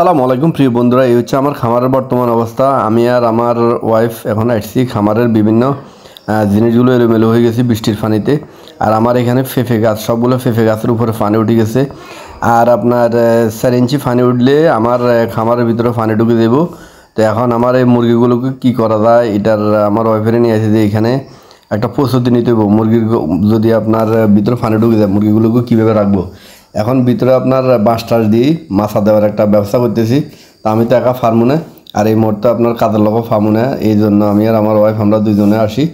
আসসালামু আলাইকুম প্রিয় বন্ধুরা, এই হচ্ছে আমার খামারের বর্তমান অবস্থা। আমি আর আমার ওয়াইফ এখন আসছি খামারের বিভিন্ন জিনিসগুলো এলোমেলো হয়ে গেছে বৃষ্টির পানিতে। আর আমার এখানে পেঁপে গাছ, সবগুলো পেঁপে গাছের উপরে পানি উঠে গেছে। আর আপনার 4 ইঞ্চি পানি উঠলে আমার খামারের ভিতরে পানি ঢুকে দেব। তো এখন আমার এই মুরগিগুলোকে কী করা যায়, এটার আমার ওয়াইফের নিয়ে আসে যে এখানে একটা প্রস্তুতি নিতে হবে। মুরগির যদি আপনার ভিতরে পানি ঢুকে যায়, মুরগিগুলোকে কীভাবে রাখবো। এখন ভিতরে আপনার বাঁশ টাস দিয়ে মাছা দেওয়ার একটা ব্যবস্থা করতেছি। তা আমি তো একা ফার্মু না, আর এই মুহূর্তে আপনার কাজের লোকও ফার্মু না। এই জন্য আমি আর আমার ওয়াইফ আমরা দুজনে আসি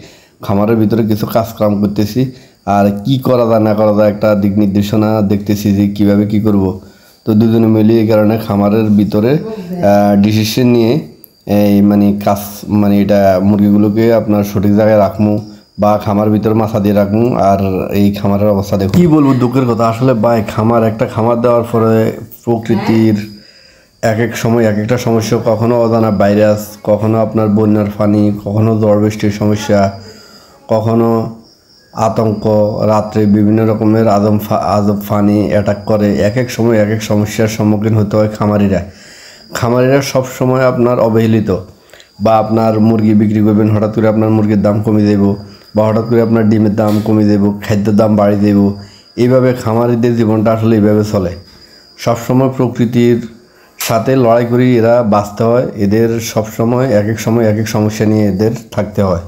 খামারের ভিতরে কিছু কাজকাম করতেছি। আর কি করা যায় না করা যায় একটা দিক নির্দেশনা দেখতেছি যে কীভাবে কি করব। তো দুজনে মিলে এই কারণে খামারের ভিতরে ডিসিশন নিয়ে এই কাজ এটা মুরগিগুলোকে আপনার সঠিক জায়গায় রাখবো বা খামার ভিতরে মাছা দিয়ে রাখবো। আর এই খামারের অবস্থা দেখো, কি বলবো, দুঃখের কথা। আসলে ভাই একটা খামার দেওয়ার পরে প্রকৃতির এক এক সময় এক একটা সমস্যা, কখনো অজানা ভাইরাস, কখনো আপনার বন্যার পানি, কখনো ঝড় বৃষ্টির সমস্যা, কখনো আতঙ্ক, রাত্রে বিভিন্ন রকমের আজব পানি অ্যাটাক করে। এক এক সময় এক এক সমস্যার সম্মুখীন হতে হয় খামারিরা সব সময় আপনার অবহেলিত। বা আপনার মুরগি বিক্রি করবেন, হঠাৎ করে আপনার মুরগির দাম কমে যাব, বা হঠাৎ করে আপনার ডিমের দাম কমে যাব, খাদ্যের দাম বাড়িয়ে দেব। এইভাবে খামারিদের জীবনটা আসলে এইভাবে চলে। সবসময় প্রকৃতির সাথে লড়াই করে এরা বাঁচতে হয়। এদের সবসময় এক এক সময় এক এক সমস্যা নিয়ে এদের থাকতে হয়।